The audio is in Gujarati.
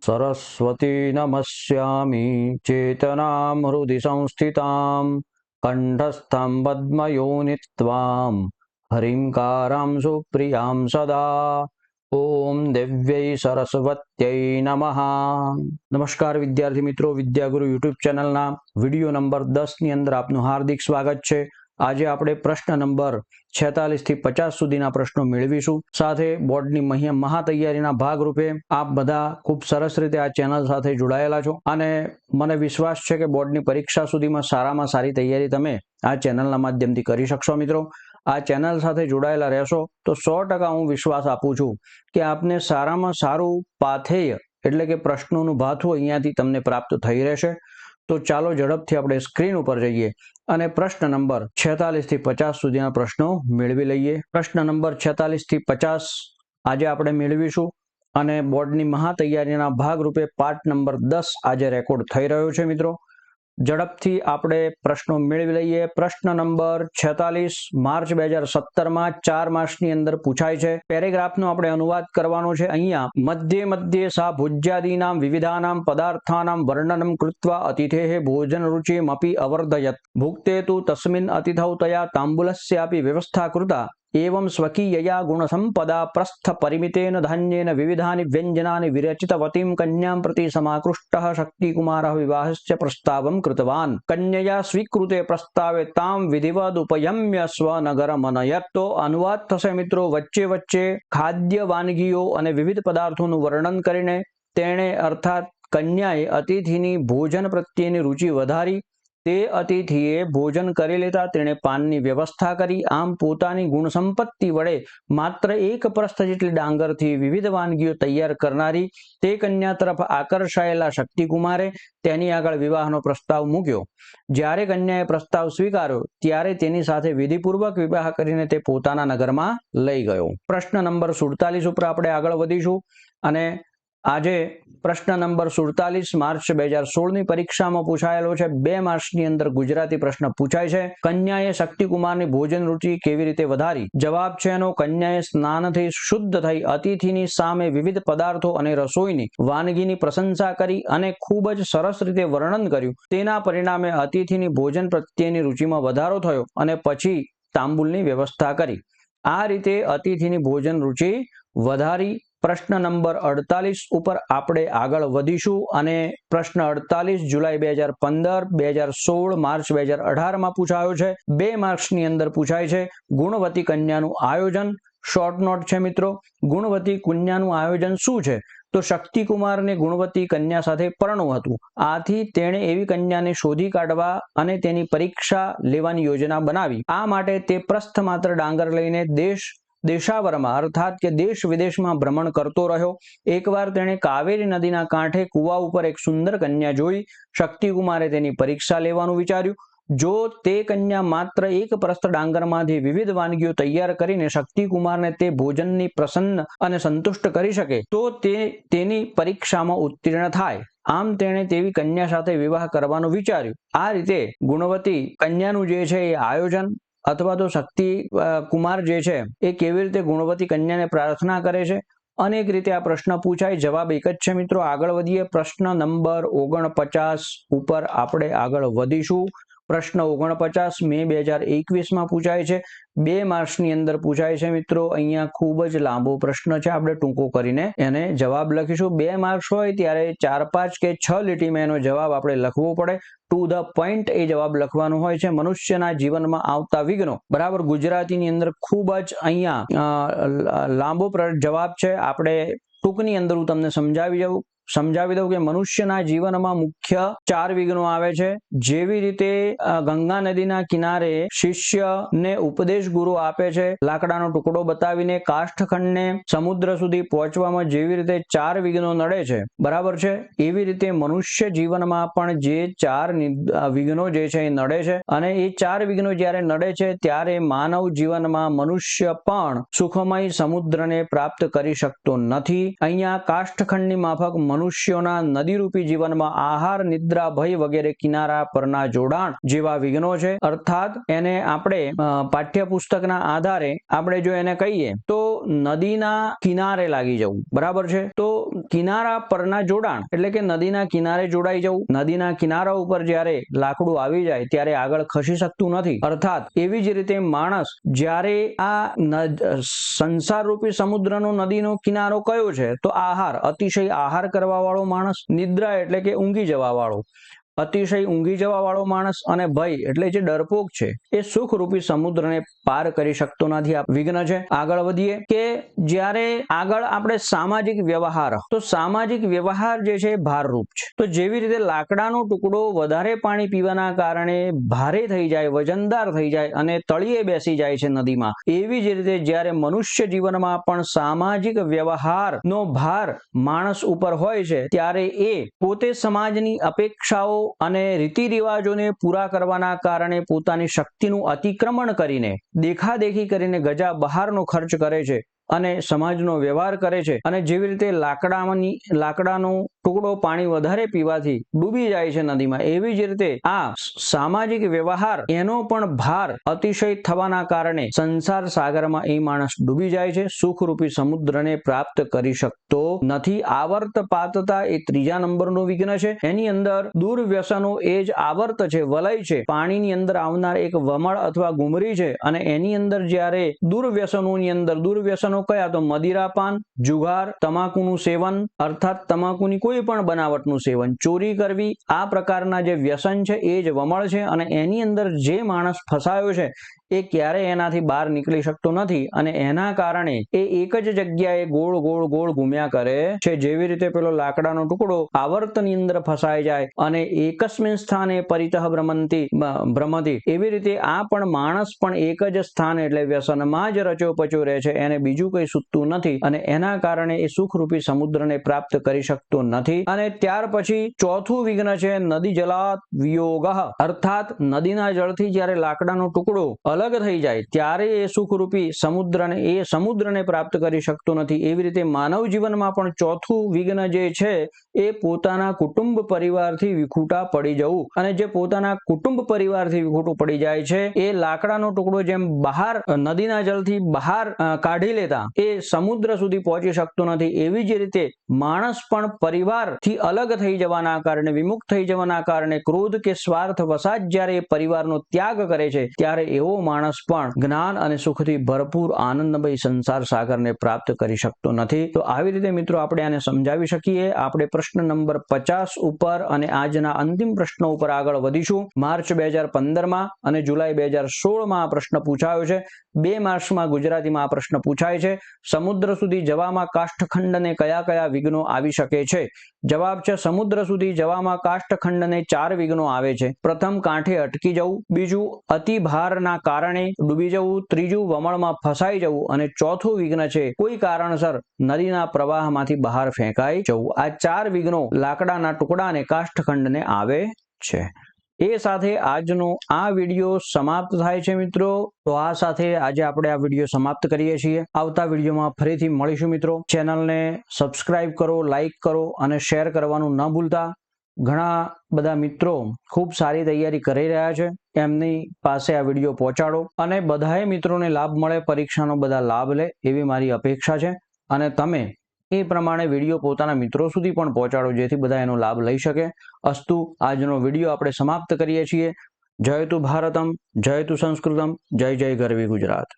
सरस्वती नमस्यामि चेतनां हृदि संस्थितां कंठस्थं पद्मयोनित्वां हरिंकारां सुप्रियां सदा ओम दिव्यै सरस्वत्यै नमः। नमस्कार विद्यार्थी मित्रों, विद्यागुरु यूट्यूब चैनलना विडियो नंबर 10 ની અંદર આપનું હાર્દિક સ્વાગત છે। આજે આપણે પ્રશ્ન નંબર 46 થી 50 સુધીના પ્રશ્નો મેળવીશું। સાથે બોર્ડની મહા તૈયારીના ભાગરૂપે આપ બધા ખૂબ સરસ રીતે આ ચેનલ સાથે જોડાયેલા છો અને મને વિશ્વાસ છે કે બોર્ડની પરીક્ષા સુધીમાં સારામાં સારી તૈયારી તમે આ ચેનલના માધ્યમથી કરી શકશો। મિત્રો, આ ચેનલ સાથે જોડાયેલા રહેશો તો 100% હું વિશ્વાસ આપું છું કે આપને સારામાં સારું પાથેય એટલે કે પ્રશ્નોનું ભાથું અહીંયાથી તમને પ્રાપ્ત થઈ રહેશે। તો ચાલો ઝડપથી આપણે સ્ક્રીન ઉપર જઈએ અને પ્રશ્ન નંબર 46 થી 50 સુધીના પ્રશ્નો મેળવી લઈએ। પ્રશ્ન નંબર 46 થી 50 આજે આપણે મેળવીશું અને બોર્ડની મહા તૈયારીના ભાગરૂપે પાર્ટ નંબર 10 આજે રેકોર્ડ થઈ રહ્યો છે। મિત્રો, ઝડપથી આપણે પ્રશ્નો મેળવી લઈએ। પ્રશ્ન નંબર 46 માર્ચ 2017માં 4 માસની અંદર પૂછાય છે। પેરેગ્રાફનો આપણે અનુવાદ કરવાનો છે। અહીંયા મધ્યે મધ્યે સા ભોજ્યાદીનામ વિવિધાનામ પદાર્થાનામ વર્ણનમ કૃત્વા અતિથેઃ ભોજન રુચિમપી અવર્ધયત ભુક્તે તુ તસ્મિન અતિથૌ તયા તાંબૂલસ્યાપી વ્યવસ્થા કૃતા एवं स्वकीयया गुणसंपदा प्रस्थ परिमितेन धान्येन विविधानि व्यंजनानि विरचितवतीं कन्यां प्रति समाकृष्टः शक्तिकुमारः विवाहस्य प्रस्तावं कृतवान्। कन्यया स्वीकृते प्रस्तावे तां विधिवदुपयम्य स्वनगरमनयत्। तो अनुवाद थशे मित्रों, वच्चे वच्चे खाद्य वानगीओ अने विविध पदार्थोનું વર્ણન કરીને તેણે અર્થાત કન્યાએ અતિથિની ભોજન પ્રત્યેની રુચિ વધારી। તે અતિથિએ ભોજન કરી લેતા તેણે પાનની વ્યવસ્થા કરી। આમ પોતાની ગુણ સંપત્તિ વડે માત્ર એક પ્રસ્થ જેટલી ડાંગરથી વિવિધ વાનગીઓ તૈયાર કરનારી તે કન્યા તરફ આકર્ષાયેલા શક્તિકુમારે તેની આગળ વિવાહનો પ્રસ્તાવ મૂક્યો। જ્યારે કન્યાએ પ્રસ્તાવ સ્વીકાર્યો ત્યારે તેની સાથે વિધિપૂર્વક વિવાહ કરીને તે પોતાના નગરમાં લઈ ગયો। પ્રશ્ન નંબર 47 ઉપર આપણે આગળ વધીશું અને આજે પ્રશ્ન નંબર 47 માર્ચ 2016ની પરીક્ષામાં પૂછાયેલો છે। 2 માર્ચની અંદર ગુજરાતી પ્રશ્ન પૂછાય છે। કન્યાએ શક્તિકુમારની ભોજન રુચિ કેવી રીતે વધારી? જવાબ છે એનો, કન્યાએ સ્નાનથી શુદ્ધ થઈ અતિથિની સામે વિવિધ પદાર્થો અને રસોઈની વાનગીની પ્રશંસા કરી અને ખૂબ જ સરસ રીતે વર્ણન કર્યું। તેના પરિણામે અતિથિની ભોજન પ્રત્યેની રુચિમાં વધારો થયો અને પછી તાંબુલની વ્યવસ્થા કરી। આ રીતે અતિથિની ભોજન રુચિ વધારી। પ્રશ્ન નંબર 48 ઉપર આપણે આગળ વધીશું અને પ્રશ્ન 48 જુલાઈ 2015, 2016, માર્ચ 2018માં પૂછાયો છે। 2 માર્ક્સની અંદર પૂછાય છે। ગુણવતી કન્યાનું આયોજન શોર્ટ નોટ છે મિત્રો। ગુણવતી કન્યાનું આયોજન શું છે? તો શક્તિકુમારને ગુણવતી કન્યા સાથે પરણવું હતું। આથી તેણે એવી કન્યાને શોધી કાઢવા અને તેની પરીક્ષા લેવાની યોજના બનાવી। આ માટે તે પ્રસ્થ માત્ર ડાંગર લઈને દેશાવરમાં અર્થાત કે દેશ વિદેશમાં ભ્રમણ કરતો રહ્યો। એકવાર તેણે કાવેરી નદીના કાંઠે કુવા ઉપર એક સુંદર કન્યા જોઈ। શક્તિકુમારે તેની પરીક્ષા લેવાનું વિચાર્યું। જો તે કન્યા માત્ર એક પ્રસ્થ ડાંગરમાંથી વિવિધ વાનગીઓ તૈયાર કરીને શક્તિકુમારને તે ભોજનની પ્રસન્ન અને સંતુષ્ટ કરી શકે તો તે તેની પરીક્ષામાં ઉત્તીર્ણ થાય। આમ તેણે તેવી કન્યા સાથે વિવાહ કરવાનું વિચાર્યું। આ રીતે ગુણવતી કન્યાનું જે છે એ આયોજન અથવા તો શક્તિ કુમાર જે છે એ કેવી રીતે ગુણવતી કન્યાને પ્રાર્થના કરે છે, અનેક રીતે આ પ્રશ્ન પૂછાય। જવાબ એક જ છે મિત્રો। આગળ વધીએ। પ્રશ્ન નંબર 49 ઉપર આપણે આગળ વધીશું। પ્રશ્ન 49 મે 2021માં પૂછાય છે। 2 માર્ચની અંદર પૂછાય છે મિત્રો। અહીંયા ખૂબ જ લાંબો પ્રશ્ન છે, આપણે ટૂંકો કરીને એને જવાબ લખીશું। 2 માર્ક્સ હોય ત્યારે 4, 5 કે 6 લીટીમાં એનો જવાબ આપણે લખવો પડે। ટુ ધ પોઈન્ટ એ જવાબ લખવાનો હોય છે। મનુષ્યના જીવનમાં આવતા વિઘ્નો, બરાબર। ગુજરાતીની અંદર ખૂબ જ અહીંયા લાંબો જવાબ છે। આપણે ટૂંકની અંદર હું તમને સમજાવી દઉં કે મનુષ્યના જીવનમાં મુખ્ય 4 વિઘ્નો આવે છે। જેવી રીતે ગંગા નદીના કિનારે શિષ્યને ઉપદેશ ગુરુ આપે છે લાકડાનો ટુકડો બતાવીને, કાષ્ઠખંડને સમુદ્ર સુધી પહોંચવામાં જેવી રીતે 4 વિઘ્નો નડે છે, બરાબર છે, એવી રીતે મનુષ્ય જીવનમાં પણ જે 4 વિઘ્નો જે છે એ નડે છે અને એ 4 વિઘ્નો જ્યારે નડે છે ત્યારે માનવ જીવનમાં મનુષ્ય પણ સુખમય સમુદ્રને પ્રાપ્ત કરી શકતો નથી। અહીંયા કાષ્ઠખંડની માફક મનુષ્યોના નદીરૂપી જીવનમાં આહાર, નિદ્રા, ભય વગેરે કિનારા પરના જોડાણ જેવા વિઘ્નો છે। અર્થાત એને આપણે પાઠ્યપુસ્તકના આધારે આપણે જો એને કહીએ તો નદીના કિનારે લાગી જવું, બરાબર છે। તો કિનારા પરના જોડાણ એટલે કે નદીના કિનારે જોડાઈ જવું, નદીના કિનારા ઉપર જ્યારે લાકડું આવી જાય ત્યારે આગળ ખસી શકતું નથી. અર્થાત એવી જ રીતે માણસ જ્યારે આ સંસાર રૂપી સમુદ્રનો નદીનો કિનારો કયો છે તો આહાર, અતિશય આહાર કરવા વાળો માણસ, નિદ્રા એટલે કે ઊંઘી જવા વાળો, અતિશય ઊંઘી જવા વાળો માણસ, અને ભય એટલે જે ડરપોક છે એ સુખરૂપી સમુદ્રને પાર કરી શકતો નથી. આ વિઘ્ન છે. આગળ વધીએ કે જ્યારે આગળ આપણે સામાજિક વ્યવહાર, તો સામાજિક વ્યવહાર જે છે ભારરૂપ છે. તો જેવી રીતે લાકડાનો ટુકડો વધારે પાણી પીવાના કારણે ભારે થઈ જાય, વજનદાર થઈ જાય અને તળિયે બેસી જાય છે નદીમાં, એવી જ રીતે જ્યારે મનુષ્ય જીવનમાં પણ સામાજિક વ્યવહારનો ભાર માણસ ઉપર હોય છે ત્યારે એ પોતે સમાજની અપેક્ષાઓ અને રીતિ રિવાજોને પૂરા કરવાના કારણે પોતાની શક્તિનું અતિક્રમણ કરીને, દેખાદેખી કરીને ગજા બહારનો ખર્ચ કરે છે અને સમાજનો વ્યવહાર કરે છે. અને જેવી રીતે લાકડાનો ટુકડો પાણી વધારે પીવાથી ડૂબી જાય છે નદીમાં, એવી જ રીતે આ સામાજિક વ્યવહાર એનો પણ ભાર અતિશય થવાના કારણે સંસાર સાગરમાં એ માણસ ડૂબી જાય છે, સુખરૂપી સમુદ્રને પ્રાપ્ત કરી શકતો નથી. આવર્ત પાતતા એ ત્રીજા નંબરનું વિઘ્ન છે. એની અંદર દુર્વ્યસનો એ જ આવર્ત છે, વલય છે, પાણીની અંદર આવનાર એક વમળ અથવા ગુમરી છે. અને એની અંદર જ્યારે દુર્વ્યસનોની અંદર, દુર્વ્યસનો કયા તો મદિરાપાન, જુગાર, તમાકુનું સેવન અર્થાત તમાકુની કોઈ પણ બનાવટનું સેવન, ચોરી કરવી, આ પ્રકારના જે વ્યસન છે એ જ વમળ છે. અને એની અંદર જે માણસ ફસાયો છે એ ક્યારેય એનાથી બહાર નીકળી શકતો નથી અને એના કારણે એ એક જ જગ્યાએ ગોળ ગોળ ગોળ ઘૂમ્યા કરે છે. જેવી રીતે પેલો લાકડાનો ટુકડો આવર્તની અંદર ફસાઈ જાય અને એકસ્મિન સ્થાને પરિતઃ ભ્રમતિ, એવી રીતે આ પણ માણસ પણ એક જ સ્થાન એટલે વ્યસનમાં જ રચો પચો રહે છે, એને બીજું કંઈ સૂતું નથી અને એના કારણે એ સુખરૂપી સમુદ્રને પ્રાપ્ત કરી શકતો નથી. અને ત્યાર પછી ચોથું વિઘ્ન છે નદી જલાત વિયોગ, અર્થાત નદીના જળથી જ્યારે લાકડાનો ટુકડો અલગ થઈ જાય ત્યારે એ સુખરૂપી સમુદ્રને પ્રાપ્ત કરી શકતો નથી. એવી રીતે માનવ જીવનમાં પણ ચોથું વિઘ્ન જે છે એ પોતાના કુટુંબ પરિવારથી વિખૂટા પડી જવું. અને જે પોતાના કુટુંબ પરિવારથી વિખૂટું પડી જાય છે એ લાકડાનો ટુકડો જેમ બહાર નદીના જળથી બહાર કાઢી લેતા એ સમુદ્ર સુધી પહોંચી શકતો નથી, એવી જ રીતે માણસ પણ પરિવારથી અલગ થઈ જવાના કારણે, વિમુખ થઈ જવાના કારણે, ક્રોધ કે સ્વાર્થ વસાત જ્યારે એ પરિવારનો ત્યાગ કરે છે ત્યારે એવો માણસ પણ જ્ઞાન અને સુખથી ભરપૂર આનંદમય સંસાર સાગરને પ્રાપ્ત કરી શકતો નથી. તો આવી રીતે મિત્રો આપણે આને સમજાવી શકીએ. આપણે પ્રશ્ન નંબર 50 ઉપર અને આજના અંતિમ પ્રશ્ન ઉપર આગળ વધીશું. માર્ચ 2015માં અને જુલાઈ 2016માં આ પ્રશ્ન પૂછાયો છે. 2 માર્ચમાં ગુજરાતીમાં આ પ્રશ્ન પૂછાય છે. સમુદ્ર સુધી જવામાં કાષ્ઠખંડને કયા કયા વિઘ્નો આવી શકે છે? જવાબ છે સમુદ્ર સુધી જવામાં કાષ્ઠખંડને 4 વિઘ્નો આવે છે. પ્રથમ, કાંઠે અટકી જવું. બીજું, અતિભારના કારણે ડૂબી જવું. ત્રીજું, વમળમાં ફસાઈ જવું. અને ચોથું વિઘ્ન છે કોઈ કારણસર નદીના પ્રવાહમાંથી બહાર ફેંકાઈ જવું. આ 4 વિઘ્નો લાકડાના ટુકડાને કાષ્ઠખંડને આવે છે. એ સાથે આજનો આ વિડીયો સમાપ્ત થાય છે મિત્રો. તો આ સાથે આજે આપણે આ વિડીયો સમાપ્ત કરીએ છીએ. આવતા વિડીયોમાં ફરીથી મળીશું મિત્રો. ચેનલને સબસ્ક્રાઇબ કરો, લાઈક કરો અને શેર કરવાનું ન ભૂલતા. ઘણા બધા મિત્રો ખૂબ સારી તૈયારી કરી રહ્યા છે, એમની પાસે આ વિડીયો પહોંચાડો અને બધાએ મિત્રોને લાભ મળે, પરીક્ષાનો બધા લાભ લે એવી મારી અપેક્ષા છે. અને તમે એ પ્રમાણે વિડીયો પોતાના મિત્રો સુધી પણ પહોંચાડો જેથી બધા એનો લાભ લઈ શકે. અસ્તુ, આજનો વિડીયો આપણે સમાપ્ત કરીએ છીએ. જય તુ ભારતમ, જય તુ સંસ્કૃતમ, જય જય ગરવી ગુજરાત.